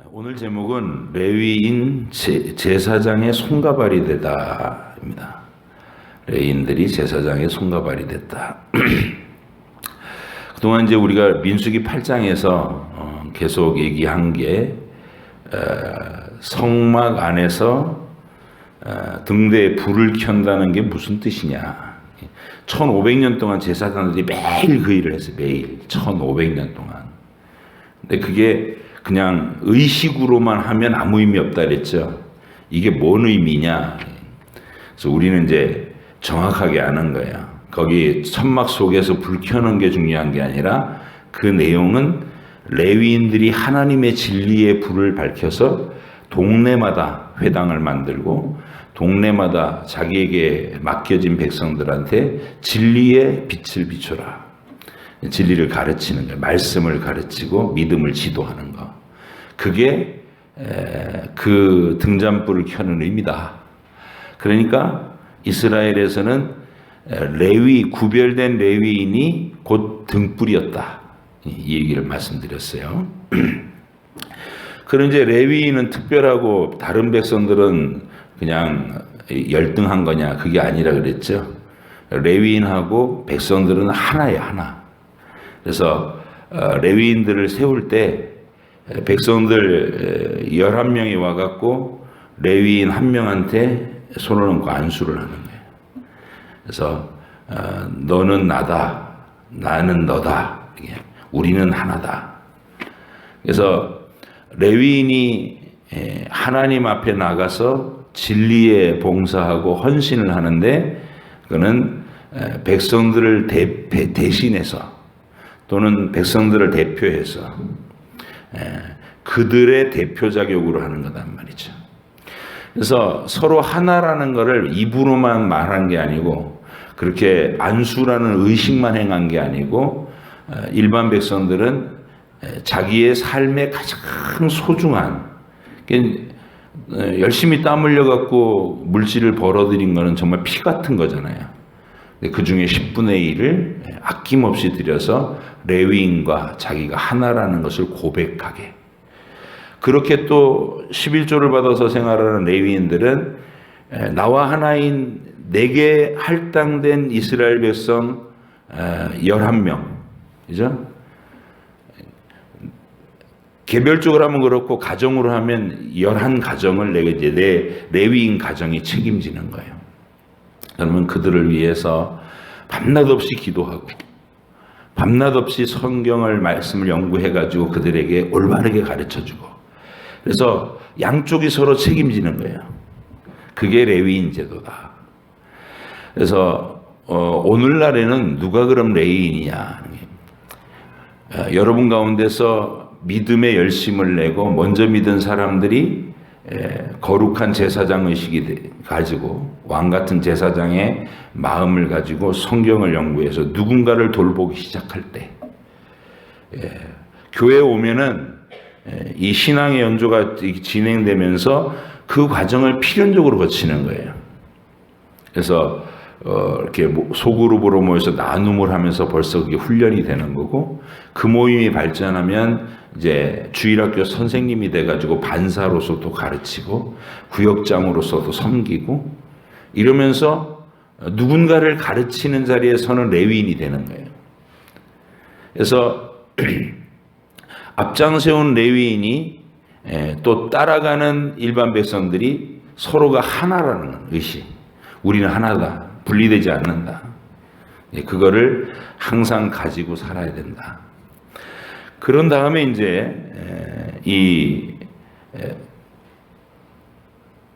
오늘 제목은 레위인 제사장의 손가발이 되다입니다. 레위인들이 제사장의 손가발이 됐다. 그동안 이제 우리가 민수기 8장에서 계속 얘기한 게 성막 안에서 등대에 불을 켠다는 게 무슨 뜻이냐. 1500년 동안 제사장들이 매일 그 일을 했어요. 매일 1500년 동안. 근데 그게 그냥 의식으로만 하면 아무 의미 없다 그랬죠. 이게 뭔 의미냐. 그래서 우리는 이제 정확하게 아는 거예요. 거기 천막 속에서 불 켜는 게 중요한 게 아니라 그 내용은 레위인들이 하나님의 진리의 불을 밝혀서 동네마다 회당을 만들고 동네마다 자기에게 맡겨진 백성들한테 진리의 빛을 비춰라. 진리를 가르치는 거예요. 말씀을 가르치고 믿음을 지도하는 거. 그게 그 등잔불을 켜는 의미다. 그러니까 이스라엘에서는 구별된 레위인이 곧 등불이었다. 이 얘기를 말씀드렸어요. 그런 이제 레위인은 특별하고 다른 백성들은 그냥 열등한 거냐, 그게 아니라 그랬죠. 레위인하고 백성들은 하나예요, 하나. 그래서 레위인들을 세울 때 백성들 11명이 와갖고 레위인 한 명한테 손을 얹고 안수를 하는 거예요. 그래서 너는 나다, 나는 너다, 우리는 하나다. 그래서 레위인이 하나님 앞에 나가서 진리에 봉사하고 헌신을 하는데 그는 백성들을 대신해서 또는 백성들을 대표해서 그들의 대표 자격으로 하는 거단 말이죠. 그래서 서로 하나라는 것을 입으로만 말한 게 아니고 그렇게 안수라는 의식만 행한 게 아니고 일반 백성들은 자기의 삶에 가장 소중한 열심히 땀 흘려 갖고 물질을 벌어들인 거는 정말 피 같은 거잖아요. 그 중에 10분의 1을 아낌없이 들여서 레위인과 자기가 하나라는 것을 고백하게. 그렇게 또 11조를 받아서 생활하는 레위인들은 나와 하나인 내게 할당된 이스라엘 백성 11명. 그죠? 개별적으로 하면 그렇고 가정으로 하면 11가정을 내가 이제 내 레위인 가정이 책임지는 거예요. 그러면 그들을 위해서 밤낮 없이 기도하고 밤낮 없이 성경을 말씀을 연구해가지고 그들에게 올바르게 가르쳐주고 그래서 양쪽이 서로 책임지는 거예요. 그게 레위인 제도다. 그래서 오늘날에는 누가 그럼 레위인이냐. 여러분 가운데서 믿음의 열심을 내고 먼저 믿은 사람들이 거룩한 제사장 의식이 가지고 왕 같은 제사장의 마음을 가지고 성경을 연구해서 누군가를 돌보기 시작할 때 교회에 오면은 이 신앙의 연조가 진행되면서 그 과정을 필연적으로 거치는 거예요. 그래서 이렇게 소그룹으로 모여서 나눔을 하면서 벌써 그게 훈련이 되는 거고 그 모임이 발전하면 이제 주일학교 선생님이 돼가지고 반사로서도 가르치고 구역장으로서도 섬기고 이러면서 누군가를 가르치는 자리에 서는 레위인이 되는 거예요. 그래서 앞장 세운 레위인이 또 따라가는 일반 백성들이 서로가 하나라는 의식. 우리는 하나다. 분리되지 않는다. 그거를 항상 가지고 살아야 된다. 그런 다음에 이제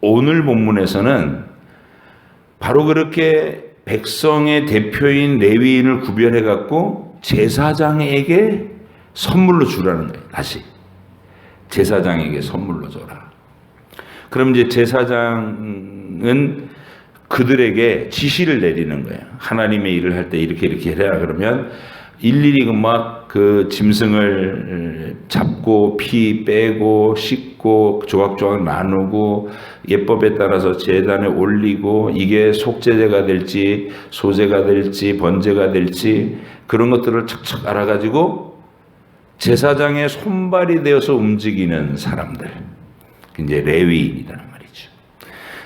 오늘 본문에서는 바로 그렇게 백성의 대표인 레위인을 구별해 갖고 제사장에게 선물로 주라는 거예요. 다시 제사장에게 선물로 줘라. 그럼 이제 제사장은 그들에게 지시를 내리는 거예요. 하나님의 일을 할 때 이렇게 해라 그러면 일일이 그 짐승을 잡고 피 빼고 씻고 조각조각 나누고 예법에 따라서 제단에 올리고 이게 속죄제가 될지 소제가 될지 번제가 될지 그런 것들을 척척 알아가지고 제사장의 손발이 되어서 움직이는 사람들, 이제 레위인이라는 말이죠.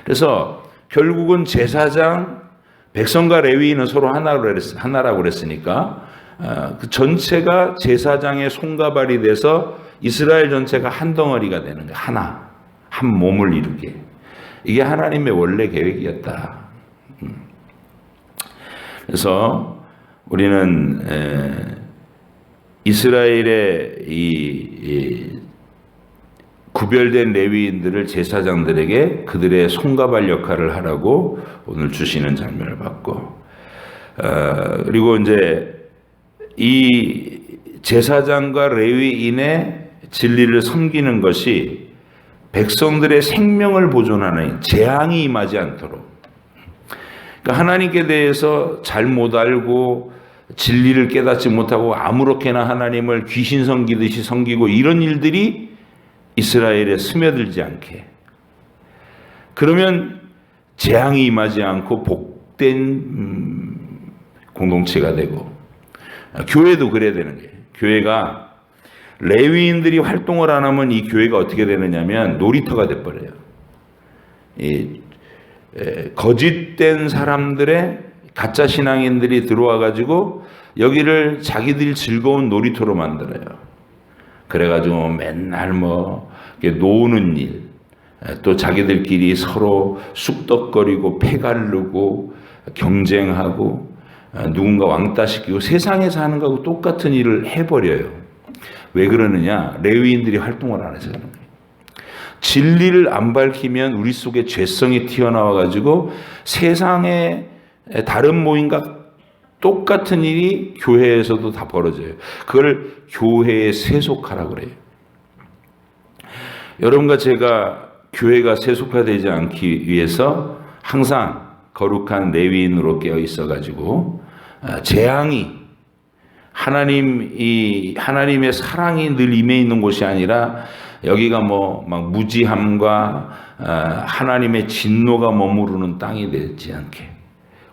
그래서 결국은 제사장, 백성과 레위인은 서로 하나라고 그랬으니까 그 전체가 제사장의 손과 발이 돼서 이스라엘 전체가 한 덩어리가 되는 거예요. 하나, 한 몸을 이루게. 이게 하나님의 원래 계획이었다. 그래서 우리는 이스라엘의 이 구별된 레위인들을 제사장들에게 그들의 손과 발 역할을 하라고 오늘 주시는 장면을 봤고, 그리고 이제 이 제사장과 레위인의 진리를 섬기는 것이 백성들의 생명을 보존하는 재앙이 임하지 않도록, 그러니까 하나님께 대해서 잘 못 알고 진리를 깨닫지 못하고 아무렇게나 하나님을 귀신 섬기듯이 섬기고 이런 일들이 이스라엘에 스며들지 않게, 그러면 재앙이 임하지 않고 복된 공동체가 되고, 교회도 그래야 되는 거예요. 교회가 레위인들이 활동을 안 하면 이 교회가 어떻게 되느냐면 놀이터가 돼버려요. 거짓된 사람들의 가짜 신앙인들이 들어와 가지고 여기를 자기들이 즐거운 놀이터로 만들어요. 그래가지고 맨날 뭐 노는 일, 또 자기들끼리 서로 쑥덕거리고 패가르고 경쟁하고 누군가 왕따시키고 세상에서 하는 거하고 똑같은 일을 해버려요. 왜 그러느냐? 레위인들이 활동을 안 해서 그런 거예요. 진리를 안 밝히면 우리 속에 죄성이 튀어나와 가지고 세상의 다른 모임과 똑같은 일이 교회에서도 다 벌어져요. 그걸 교회에 세속하라고 그래요. 여러분과 제가 교회가 세속화되지 않기 위해서 항상 거룩한 레위인으로 깨어 있어 가지고 재앙이 하나님의 사랑이 늘 임해 있는 곳이 아니라 여기가 뭐 막 무지함과 하나님의 진노가 머무르는 땅이 되지 않게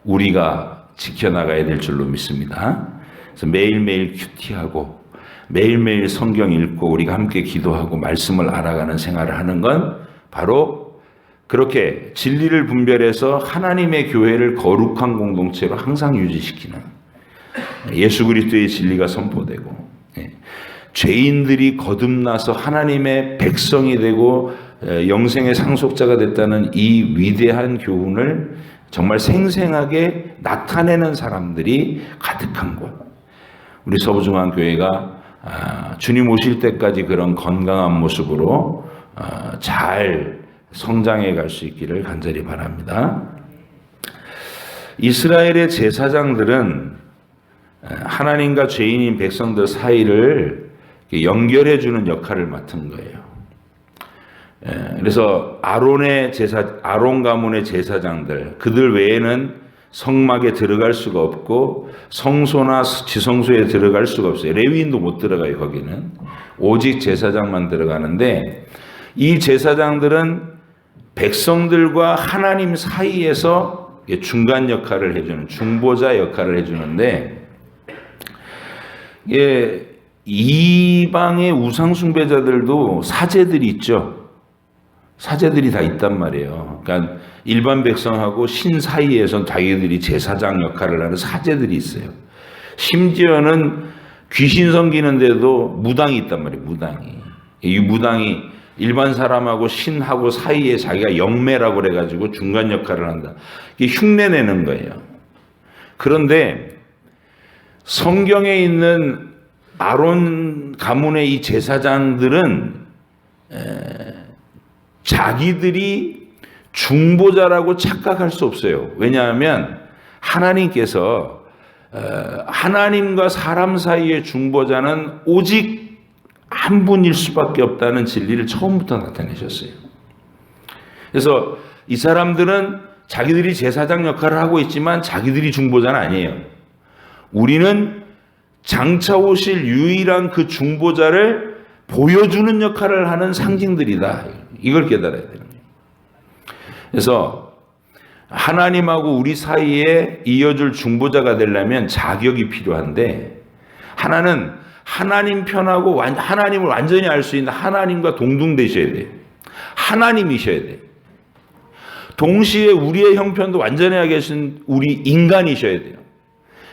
우리가 지켜나가야 될 줄로 믿습니다. 그래서 매일매일 큐티하고 매일매일 성경 읽고 우리가 함께 기도하고 말씀을 알아가는 생활을 하는 건 바로 그렇게 진리를 분별해서 하나님의 교회를 거룩한 공동체로 항상 유지시키는 예수 그리스도의 진리가 선포되고 죄인들이 거듭나서 하나님의 백성이 되고 영생의 상속자가 됐다는 이 위대한 교훈을 정말 생생하게 나타내는 사람들이 가득한 곳. 우리 서부중앙교회가 주님 오실 때까지 그런 건강한 모습으로 잘 성장해 갈 수 있기를 간절히 바랍니다. 이스라엘의 제사장들은 하나님과 죄인인 백성들 사이를 연결해 주는 역할을 맡은 거예요. 그래서 아론 가문의 제사장들, 그들 외에는 성막에 들어갈 수가 없고 성소나 지성소에 들어갈 수가 없어요. 레위인도 못 들어가요. 거기는 오직 제사장만 들어가는데, 이 제사장들은 백성들과 하나님 사이에서 중간 역할을 해주는 중보자 역할을 해주는데, 이방의 우상 숭배자들도 사제들이 있죠. 사제들이 다 있단 말이에요. 그러니까 일반 백성하고 신 사이에선 자기들이 제사장 역할을 하는 사제들이 있어요. 심지어는 귀신 섬기는데도 무당이 있단 말이에요. 무당이. 이 무당이 일반 사람하고 신하고 사이에 자기가 영매라고 그래가지고 중간 역할을 한다. 이게 흉내내는 거예요. 그런데 성경에 있는 아론 가문의 이 제사장들은 자기들이 중보자라고 착각할 수 없어요. 왜냐하면 하나님께서 하나님과 사람 사이의 중보자는 오직 한 분일 수밖에 없다는 진리를 처음부터 나타내셨어요. 그래서 이 사람들은 자기들이 제사장 역할을 하고 있지만 자기들이 중보자는 아니에요. 우리는 장차 오실 유일한 그 중보자를 보여주는 역할을 하는 상징들이다. 이걸 깨달아야 되는 거예요. 그래서 하나님하고 우리 사이에 이어줄 중보자가 되려면 자격이 필요한데, 하나는 하나님 편하고 하나님을 완전히 알 수 있는 하나님과 동등되셔야 돼요. 하나님이셔야 돼요. 동시에 우리의 형편도 완전하게 계신 우리 인간이셔야 돼요.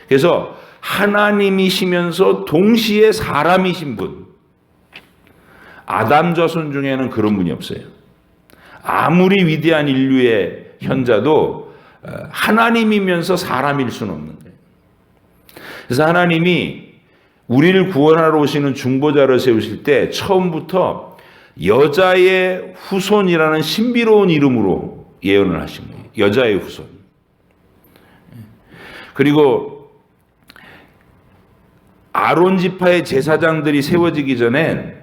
그래서 하나님이시면서 동시에 사람이신 분. 아담 자손 중에는 그런 분이 없어요. 아무리 위대한 인류의 현자도 하나님이면서 사람일 수는 없는 거예요. 그래서 하나님이 우리를 구원하러 오시는 중보자를 세우실 때 처음부터 여자의 후손이라는 신비로운 이름으로 예언을 하신 거예요. 여자의 후손. 그리고 아론 지파의 제사장들이 세워지기 전에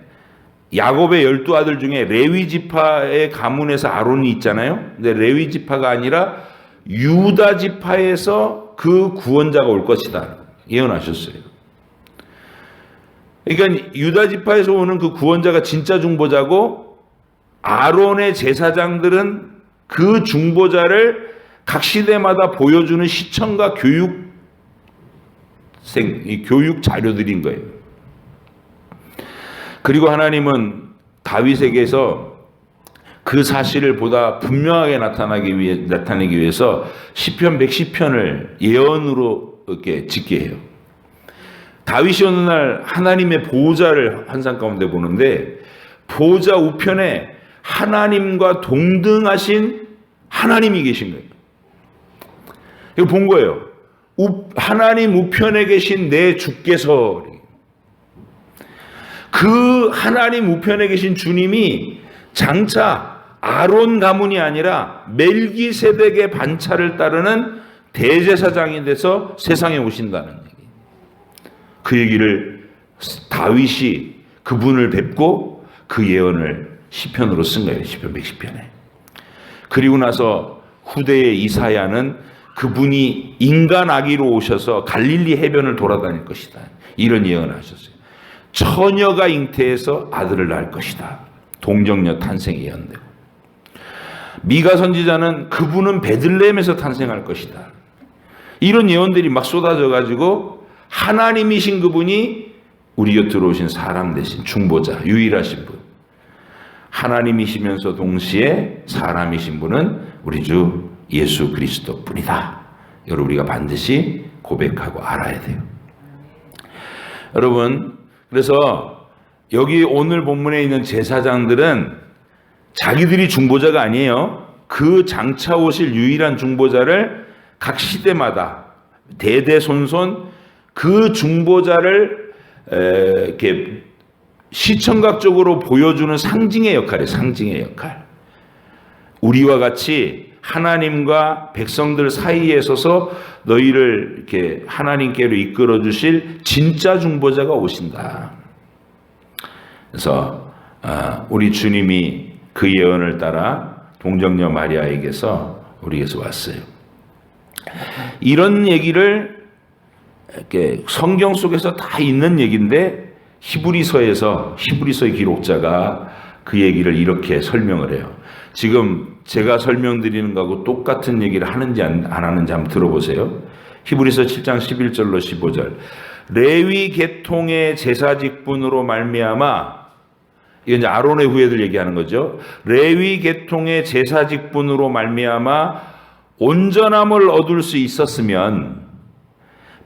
야곱의 12아들 중에 레위 지파의 가문에서 아론이 있잖아요. 근데 레위 지파가 아니라 유다 지파에서 그 구원자가 올 것이다 예언하셨어요. 그러니까 유다 지파에서 오는 그 구원자가 진짜 중보자고, 아론의 제사장들은 그 중보자를 각 시대마다 보여주는 시청과 교육 자료들인 거예요. 그리고 하나님은 다윗에게서 그 사실을 보다 분명하게 나타내기 위해서 시편 110편을 예언으로 이렇게 짓게 해요. 다윗이 어느 날 하나님의 보호자를 환상 가운데 보는데, 보호자 우편에 하나님과 동등하신 하나님이 계신 거예요. 이거 본 거예요. 하나님 우편에 계신 내 주께서, 그 하나님 우편에 계신 주님이 장차 아론 가문이 아니라 멜기세덱의 반차를 따르는 대제사장이 돼서 세상에 오신다는 얘기. 그 얘기를 다윗이 그분을 뵙고 그 예언을 시편으로 쓴 거예요. 시편 110편에. 그리고 나서 후대의 이사야는 그분이 인간 아기로 오셔서 갈릴리 해변을 돌아다닐 것이다, 이런 예언을 하셨어요. 처녀가 잉태해서 아들을 낳을 것이다. 동정녀 탄생이 예언되고, 미가 선지자는 그분은 베들레헴에서 탄생할 것이다. 이런 예언들이 막 쏟아져 가지고 하나님이신 그분이 우리 곁으로 오신 사람 대신 중보자, 유일하신 분, 하나님이시면서 동시에 사람이신 분은 우리 주 예수 그리스도 뿐이다. 여러분, 우리가 반드시 고백하고 알아야 돼요. 여러분, 그래서 여기 오늘 본문에 있는 제사장들은 자기들이 중보자가 아니에요. 그 장차 오실 유일한 중보자를 각 시대마다 대대손손 그 중보자를 이렇게 시청각적으로 보여주는 상징의 역할이에요. 상징의 역할. 우리와 같이 하나님과 백성들 사이에 서서 너희를 이렇게 하나님께로 이끌어 주실 진짜 중보자가 오신다. 그래서 우리 주님이 그 예언을 따라 동정녀 마리아에게서 우리에게서 왔어요. 이런 얘기를 이렇게 성경 속에서 다 있는 얘기인데, 히브리서의 기록자가 그 얘기를 이렇게 설명을 해요. 지금 제가 설명드리는 거하고 똑같은 얘기를 하는지 안 하는지 한번 들어보세요. 히브리서 7장 11절로 15절. 레위 계통의 제사 직분으로 말미암아, 이건 이제 아론의 후예들 얘기하는 거죠. 레위 계통의 제사 직분으로 말미암아 온전함을 얻을 수 있었으면,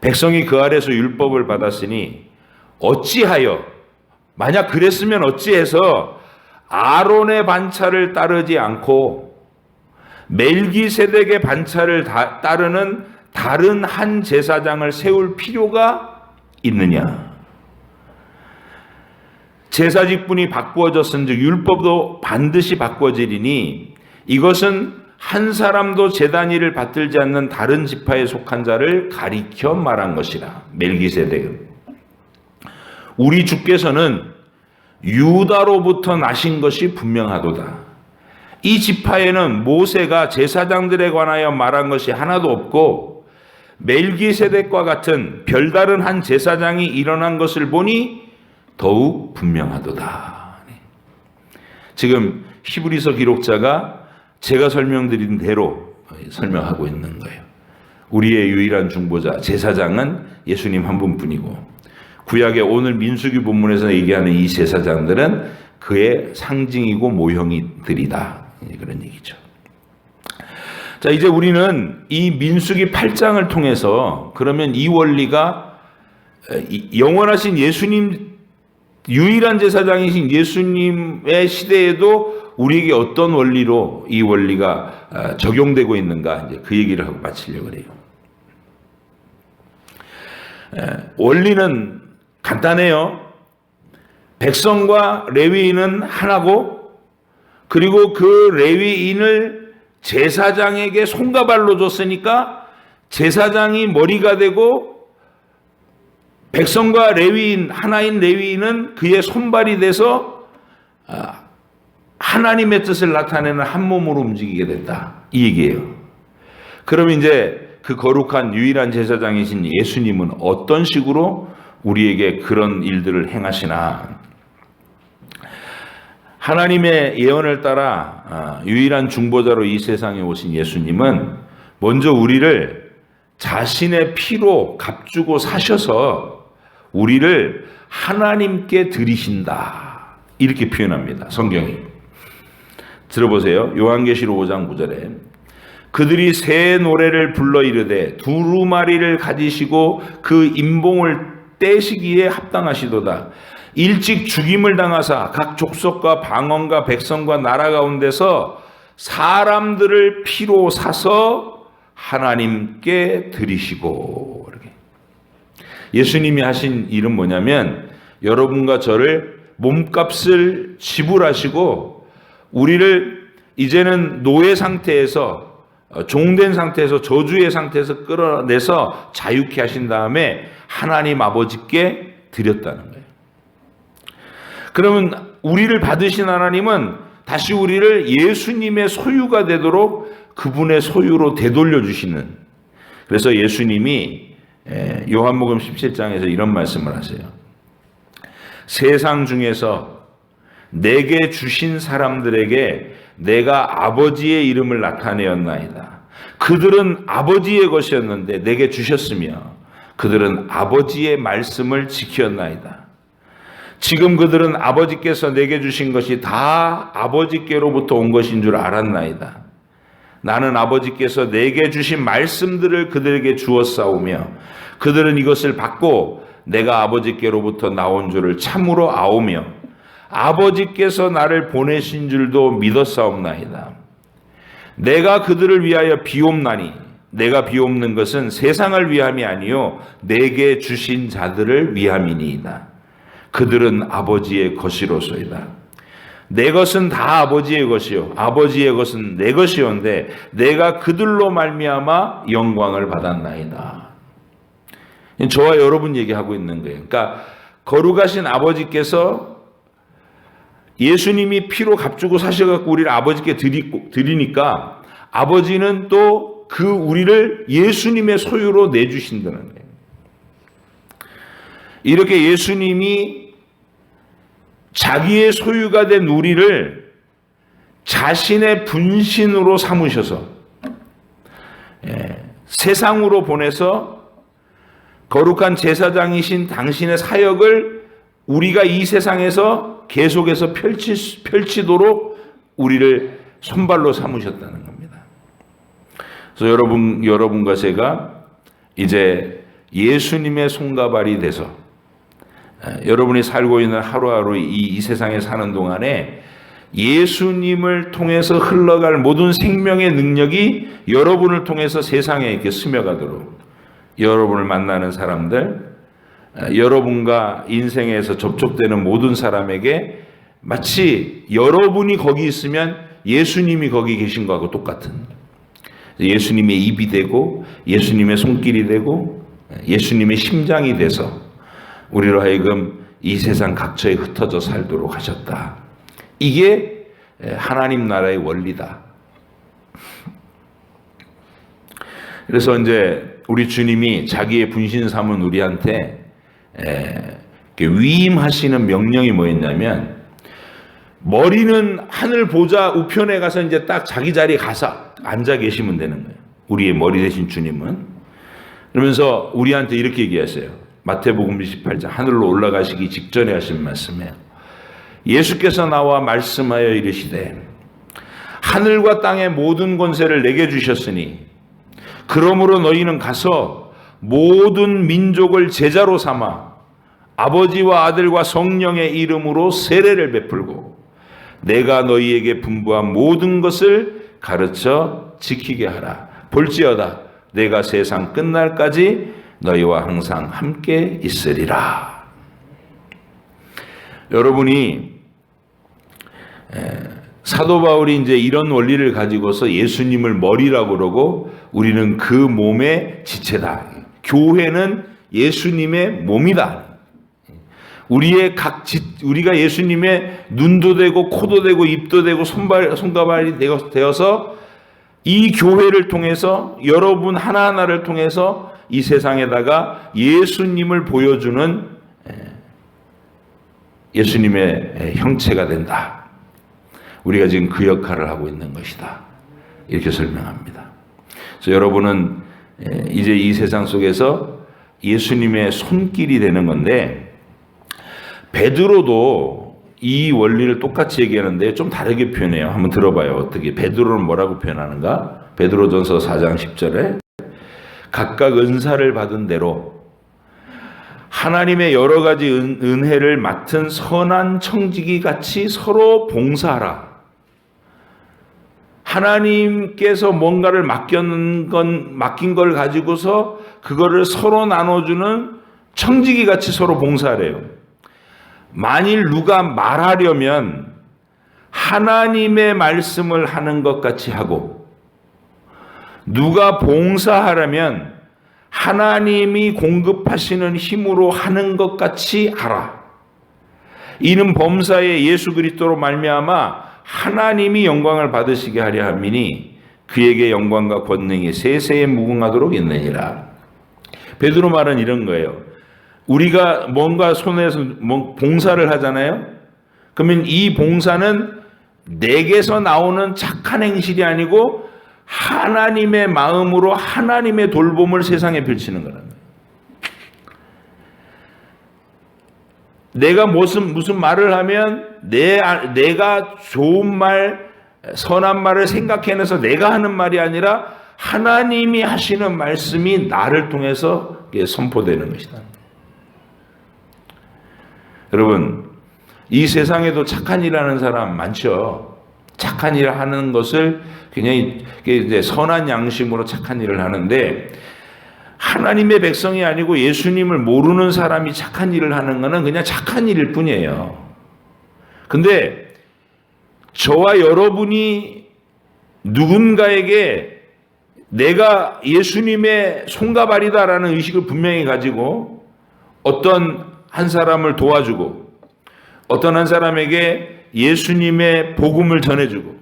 백성이 그 아래서 율법을 받았으니 어찌하여, 만약 그랬으면 어찌해서 아론의 반차를 따르지 않고 멜기세덱의 반차를 따르는 다른 한 제사장을 세울 필요가 있느냐. 제사 직분이 바꾸어졌은즉 율법도 반드시 바꾸어지리니 이것은 한 사람도 제단 일을 받들지 않는 다른 지파에 속한 자를 가리켜 말한 것이라. 멜기세덱은 우리 주께서는 유다로부터 나신 것이 분명하도다. 이 지파에는 모세가 제사장들에 관하여 말한 것이 하나도 없고 멜기세덱과 같은 별다른 한 제사장이 일어난 것을 보니 더욱 분명하도다. 지금 히브리서 기록자가 제가 설명드린 대로 설명하고 있는 거예요. 우리의 유일한 중보자, 제사장은 예수님 한 분뿐이고 구약의 오늘 민수기 본문에서 얘기하는 이 제사장들은 그의 상징이고 모형이들이다. 그런 얘기죠. 자, 이제 우리는 이 민수기 8장을 통해서 그러면 이 원리가 영원하신 예수님, 유일한 제사장이신 예수님의 시대에도 우리에게 어떤 원리로 이 원리가 적용되고 있는가, 이제 그 얘기를 하고 마치려고 해요. 원리는 간단해요. 백성과 레위인은 하나고, 그리고 그 레위인을 제사장에게 손과 발로 줬으니까 제사장이 머리가 되고, 백성과 레위인, 하나인 레위인은 그의 손발이 돼서 하나님의 뜻을 나타내는 한 몸으로 움직이게 됐다, 이 얘기예요. 그럼 이제 그 거룩한 유일한 제사장이신 예수님은 어떤 식으로 우리에게 그런 일들을 행하시나? 하나님의 예언을 따라 유일한 중보자로 이 세상에 오신 예수님은 먼저 우리를 자신의 피로 값주고 사셔서 우리를 하나님께 드리신다, 이렇게 표현합니다, 성경이. 들어보세요. 요한계시록 5장 9절에 그들이 새 노래를 불러 이르되 두루마리를 가지시고 그 임봉을 떼시기에 합당하시도다. 일찍 죽임을 당하사 각 족속과 방언과 백성과 나라 가운데서 사람들을 피로 사서 하나님께 드리시고. 이렇게. 예수님이 하신 일은 뭐냐면 여러분과 저를 몸값을 지불하시고 우리를 이제는 노예 상태에서, 종된 상태에서, 저주의 상태에서 끌어내서 자유케 하신 다음에 하나님 아버지께 드렸다는 거예요. 그러면 우리를 받으신 하나님은 다시 우리를 예수님의 소유가 되도록 그분의 소유로 되돌려 주시는, 그래서 예수님이 요한복음 17장에서 이런 말씀을 하세요. 세상 중에서 내게 주신 사람들에게 내가 아버지의 이름을 나타내었나이다. 그들은 아버지의 것이었는데 내게 주셨으며 그들은 아버지의 말씀을 지켰나이다. 지금 그들은 아버지께서 내게 주신 것이 다 아버지께로부터 온 것인 줄 알았나이다. 나는 아버지께서 내게 주신 말씀들을 그들에게 주었사오며 그들은 이것을 받고 내가 아버지께로부터 나온 줄을 참으로 아오며 아버지께서 나를 보내신 줄도 믿었사옵나이다. 내가 그들을 위하여 비옵나니 내가 비옵는 것은 세상을 위함이 아니요 내게 주신 자들을 위함이니이다. 그들은 아버지의 것이로소이다. 내 것은 다 아버지의 것이요 아버지의 것은 내 것이온데 내가 그들로 말미암아 영광을 받았나이다. 저와 여러분 얘기하고 있는 거예요. 그러니까 거룩하신 아버지께서 예수님이 피로 값주고 사셔갖고 우리를 아버지께 드리니까 아버지는 또 그 우리를 예수님의 소유로 내주신다는 거예요. 이렇게 예수님이 자기의 소유가 된 우리를 자신의 분신으로 삼으셔서 세상으로 보내서 거룩한 제사장이신 당신의 사역을 우리가 이 세상에서 계속해서 펼치도록 우리를 손발로 삼으셨다는 겁니다. 그래서 여러분과 제가 이제 예수님의 손과 발이 돼서 여러분이 살고 있는 하루하루 이 세상에 사는 동안에 예수님을 통해서 흘러갈 모든 생명의 능력이 여러분을 통해서 세상에 이렇게 스며가도록 여러분을 만나는 사람들, 여러분과 인생에서 접촉되는 모든 사람에게 마치 여러분이 거기 있으면 예수님이 거기 계신 거하고 똑같은, 예수님의 입이 되고 예수님의 손길이 되고 예수님의 심장이 돼서 우리로 하여금 이 세상 각처에 흩어져 살도록 하셨다. 이게 하나님 나라의 원리다. 그래서 이제 우리 주님이 자기의 분신 삼은 우리한테 위임하시는 명령이 뭐였냐면, 머리는 하늘 보좌 우편에 가서 이제 딱 자기 자리에 가서 앉아 계시면 되는 거예요. 우리의 머리 되신 주님은. 그러면서 우리한테 이렇게 얘기하세요. 마태복음 28장 하늘로 올라가시기 직전에 하신 말씀이에요. 예수께서 나와 말씀하여 이르시되 하늘과 땅의 모든 권세를 내게 주셨으니 그러므로 너희는 가서 모든 민족을 제자로 삼아 아버지와 아들과 성령의 이름으로 세례를 베풀고 내가 너희에게 분부한 모든 것을 가르쳐 지키게 하라. 볼지어다 내가 세상 끝날까지 너희와 항상 함께 있으리라. 여러분이 사도 바울이 이제 이런 원리를 가지고서 예수님을 머리라고 그러고 우리는 그 몸의 지체다. 교회는 예수님의 몸이다. 우리가 예수님의 눈도 되고 코도 되고 입도 되고 손가발이 되어서 이 교회를 통해서 여러분 하나하나를 통해서 이 세상에다가 예수님을 보여주는 예수님의 형체가 된다. 우리가 지금 그 역할을 하고 있는 것이다. 이렇게 설명합니다. 그래서 여러분은 이제 이 세상 속에서 예수님의 손길이 되는 건데 베드로도 이 원리를 똑같이 얘기하는데 좀 다르게 표현해요. 한번 들어봐요. 어떻게 베드로는 뭐라고 표현하는가? 베드로전서 4장 10절에 각각 은사를 받은 대로 하나님의 여러 가지 은혜를 맡은 선한 청지기 같이 서로 봉사하라. 하나님께서 뭔가를 맡긴 걸 가지고서 그거를 서로 나눠주는 청지기 같이 서로 봉사하래요. 만일 누가 말하려면 하나님의 말씀을 하는 것 같이 하고 누가 봉사하려면 하나님이 공급하시는 힘으로 하는 것 같이 하라. 이는 범사에 예수 그리스도로 말미암아 하나님이 영광을 받으시게 하려 함이니 그에게 영광과 권능이 세세에 무궁하도록 있느니라. 베드로 말은 이런 거예요. 우리가 뭔가 손에서 봉사를 하잖아요. 그러면 이 봉사는 내게서 나오는 착한 행실이 아니고 하나님의 마음으로 하나님의 돌봄을 세상에 펼치는 거라는 거예요. 내가 무슨 말을 하면 내가 좋은 말, 선한 말을 생각해내서 내가 하는 말이 아니라 하나님이 하시는 말씀이 나를 통해서 선포되는 것이다. 여러분, 이 세상에도 착한 일 하는 사람 많죠. 착한 일을 하는 것을 굉장히 이제 선한 양심으로 착한 일을 하는데 하나님의 백성이 아니고 예수님을 모르는 사람이 착한 일을 하는 것은 그냥 착한 일일 뿐이에요. 근데 저와 여러분이 누군가에게 내가 예수님의 손가발이다라는 의식을 분명히 가지고 어떤 한 사람을 도와주고 어떤 한 사람에게 예수님의 복음을 전해주고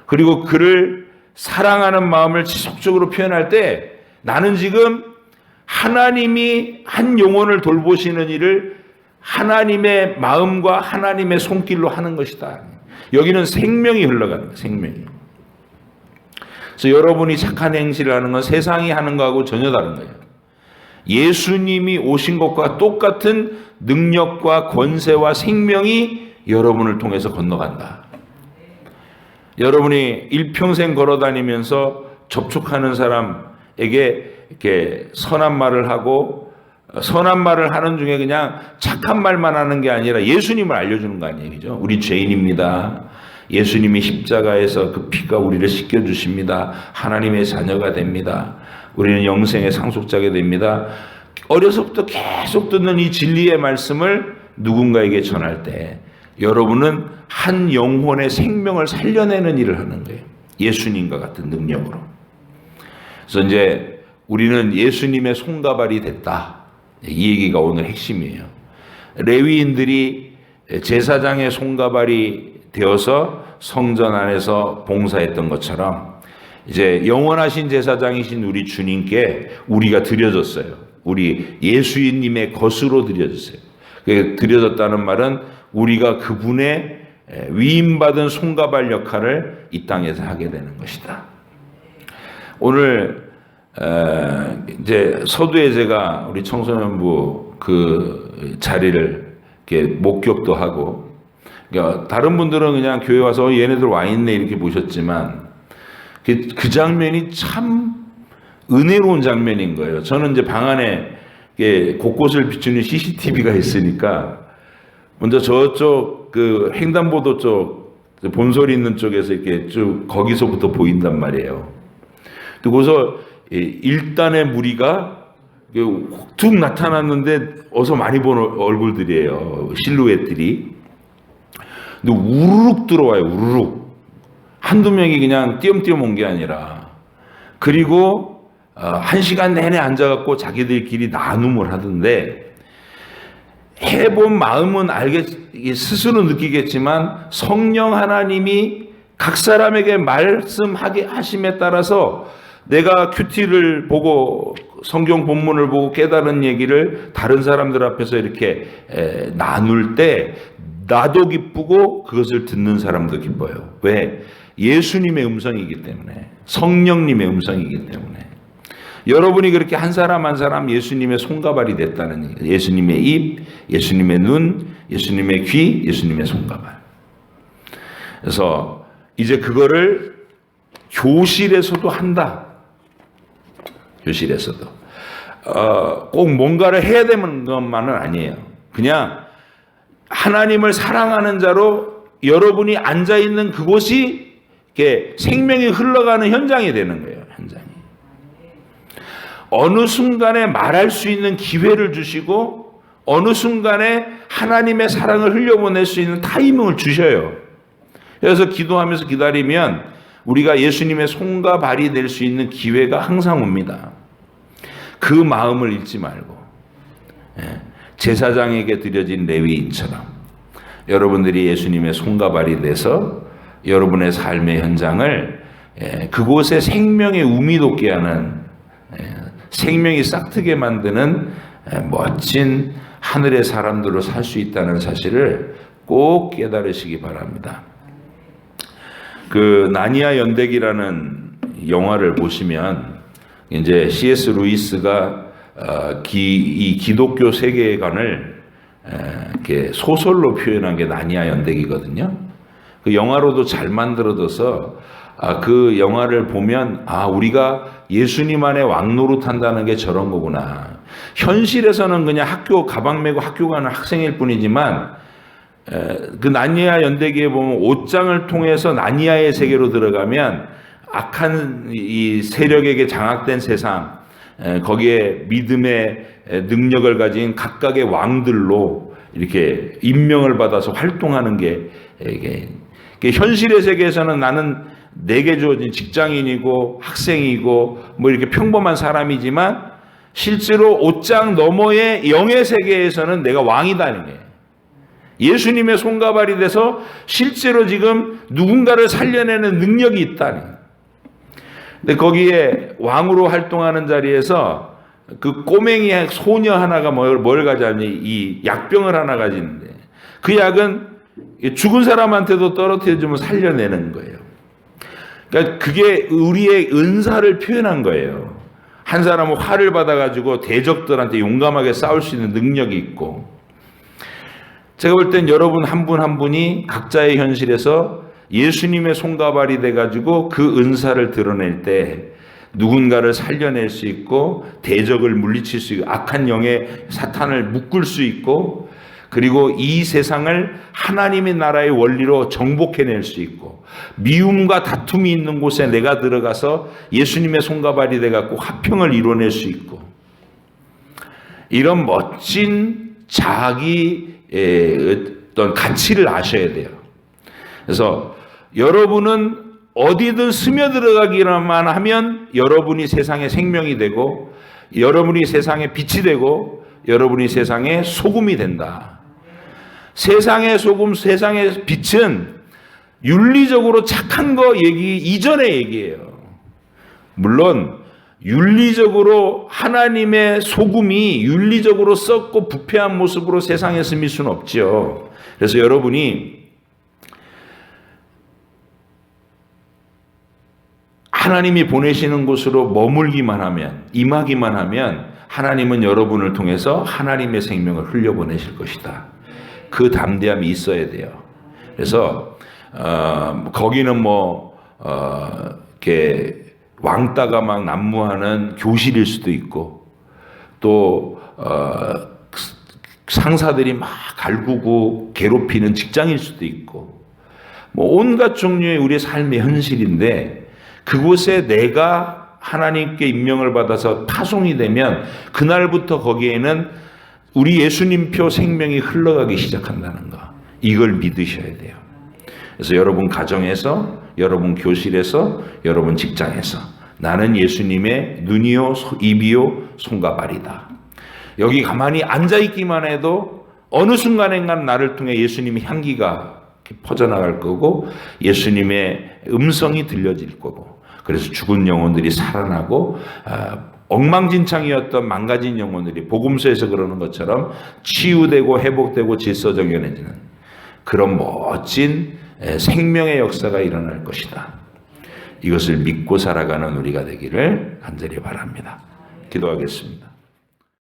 그리고 그를 사랑하는 마음을 지속적으로 표현할 때 나는 지금 하나님이 한 영혼을 돌보시는 일을 하나님의 마음과 하나님의 손길로 하는 것이다. 여기는 생명이 흘러가는 거예요. 생명이. 그래서 여러분이 착한 행실을 하는 건 세상이 하는 거하고 전혀 다른 거예요. 예수님이 오신 것과 똑같은 능력과 권세와 생명이 여러분을 통해서 건너간다. 여러분이 일평생 걸어다니면서 접촉하는 사람에게 이렇게 선한 말을 하고 선한 말을 하는 중에 그냥 착한 말만 하는 게 아니라 예수님을 알려주는 거 아니에요. 그죠? 우리 죄인입니다. 예수님이 십자가에서 그 피가 우리를 씻겨주십니다. 하나님의 자녀가 됩니다. 우리는 영생의 상속자가 됩니다. 어려서부터 계속 듣는 이 진리의 말씀을 누군가에게 전할 때 여러분은 한 영혼의 생명을 살려내는 일을 하는 거예요. 예수님과 같은 능력으로. 그래서 이제 우리는 예수님의 손가발이 됐다. 이 얘기가 오늘 핵심이에요. 레위인들이 제사장의 손가발이 되어서 성전 안에서 봉사했던 것처럼 이제 영원하신 제사장이신 우리 주님께 우리가 드려졌어요. 우리 예수님의 것으로 드려졌어요. 드려졌다는 말은 우리가 그분의 위임받은 손가발 역할을 이 땅에서 하게 되는 것이다. 오늘 이제 서두에 제가 우리 청소년부 그 자리를 이렇게 목격도 하고, 그러니까 다른 분들은 그냥 교회 와서 얘네들 와 있네 이렇게 보셨지만 그 장면이 참 은혜로운 장면인 거예요. 저는 이제 방 안에 곳곳을 비추는 CCTV가 있으니까 먼저 저쪽 그 횡단보도 쪽 본소리 있는 쪽에서 이렇게 쭉 거기서부터 보인단 말이에요. 그래서 1단의 무리가 툭 나타났는데 어서 많이 본 얼굴들이에요. 실루엣들이. 근데 우르륵 들어와요. 우르륵. 한두 명이 그냥 띄엄띄엄 온 게 아니라. 그리고 1시간 내내 앉아갖고 자기들끼리 나눔을 하던데, 해본 마음은 스스로 느끼겠지만 성령 하나님이 각 사람에게 말씀하게 하심에 따라서 내가 큐티를 보고 성경 본문을 보고 깨달은 얘기를 다른 사람들 앞에서 이렇게 나눌 때 나도 기쁘고 그것을 듣는 사람도 기뻐요. 왜? 예수님의 음성이기 때문에, 성령님의 음성이기 때문에. 여러분이 그렇게 한 사람 한 사람 예수님의 손가발이 됐다는 얘기예요. 예수님의 입, 예수님의 눈, 예수님의 귀, 예수님의 손가발. 그래서 이제 그거를 교실에서도 한다. 교실에서도. 꼭 뭔가를 해야 되는 것만은 아니에요. 그냥 하나님을 사랑하는 자로 여러분이 앉아있는 그곳이 이렇게 생명이 흘러가는 현장이 되는 거예요. 현장이. 어느 순간에 말할 수 있는 기회를 주시고 어느 순간에 하나님의 사랑을 흘려보낼 수 있는 타이밍을 주셔요. 그래서 기도하면서 기다리면 우리가 예수님의 손과 발이 될 수 있는 기회가 항상 옵니다. 그 마음을 잃지 말고 제사장에게 드려진 레위인처럼 여러분들이 예수님의 손과 발이 돼서 여러분의 삶의 현장을 그곳에 생명의 우미 돋게 하는, 생명이 싹트게 만드는 멋진 하늘의 사람들로 살 수 있다는 사실을 꼭 깨달으시기 바랍니다. 그 나니아 연대기라는 영화를 보시면 이제 C.S. 루이스가 이 기독교 세계관을 이렇게 소설로 표현한 게 나니아 연대기거든요. 그 영화로도 잘 만들어져서 그 영화를 보면 우리가 예수님 안에 왕노릇한다는 게 저런 거구나. 현실에서는 그냥 학교 가방 메고 학교 가는 학생일 뿐이지만 그 나니아 연대기에 보면 옷장을 통해서 나니아의 세계로 들어가면 악한 이 세력에게 장악된 세상, 거기에 믿음의 능력을 가진 각각의 왕들로 이렇게 임명을 받아서 활동하는 게 이게 현실의 세계에서는 나는 내게 주어진 직장인이고 학생이고 뭐 이렇게 평범한 사람이지만 실제로 옷장 너머의 영의 세계에서는 내가 왕이다는 거예요. 예수님의 손과 발이 돼서 실제로 지금 누군가를 살려내는 능력이 있다는 거예요. 근데 거기에 왕으로 활동하는 자리에서 그 꼬맹이 소녀 하나가 뭘 가져왔니? 이 약병을 하나 가지는데 그 약은 죽은 사람한테도 떨어뜨려주면 살려내는 거예요. 그러니까 그게 우리의 은사를 표현한 거예요. 한 사람은 화를 받아가지고 대적들한테 용감하게 싸울 수 있는 능력이 있고, 제가 볼 땐 여러분 한 분 한 분이 각자의 현실에서 예수님의 손과 발이 돼가지고 그 은사를 드러낼 때 누군가를 살려낼 수 있고 대적을 물리칠 수 있고 악한 영의 사탄을 묶을 수 있고 그리고 이 세상을 하나님의 나라의 원리로 정복해낼 수 있고 미움과 다툼이 있는 곳에 내가 들어가서 예수님의 손과 발이 돼갖고 화평을 이뤄낼 수 있고 이런 멋진 자기의 어떤 가치를 아셔야 돼요. 그래서 여러분은 어디든 스며들어가기만 하면 여러분이 세상의 생명이 되고 여러분이 세상의 빛이 되고 여러분이 세상의 소금이 된다. 세상의 소금, 세상의 빛은 윤리적으로 착한 거 얘기 이전의 얘기예요. 물론 윤리적으로 하나님의 소금이 윤리적으로 썩고 부패한 모습으로 세상에 스밀 수는 없죠. 그래서 여러분이 하나님이 보내시는 곳으로 머물기만 하면, 임하기만 하면 하나님은 여러분을 통해서 하나님의 생명을 흘려보내실 것이다. 그 담대함이 있어야 돼요. 그래서 거기는 이렇게 왕따가 막 난무하는 교실일 수도 있고, 또 상사들이 막 갈구고 괴롭히는 직장일 수도 있고, 온갖 종류의 우리의 삶의 현실인데, 그곳에 내가 하나님께 임명을 받아서 파송이 되면 그날부터 거기에는 우리 예수님표 생명이 흘러가기 시작한다는 거, 이걸 믿으셔야 돼요. 그래서 여러분 가정에서, 여러분 교실에서, 여러분 직장에서 나는 예수님의 눈이요 입이요 손과 발이다. 여기 가만히 앉아있기만 해도 어느 순간엔간 나를 통해 예수님의 향기가 퍼져나갈 거고, 예수님의 음성이 들려질 거고, 그래서 죽은 영혼들이 살아나고 엉망진창이었던 망가진 영혼들이 복음서에서 그러는 것처럼 치유되고 회복되고 질서정연해지는 그런 멋진 생명의 역사가 일어날 것이다. 이것을 믿고 살아가는 우리가 되기를 간절히 바랍니다. 기도하겠습니다.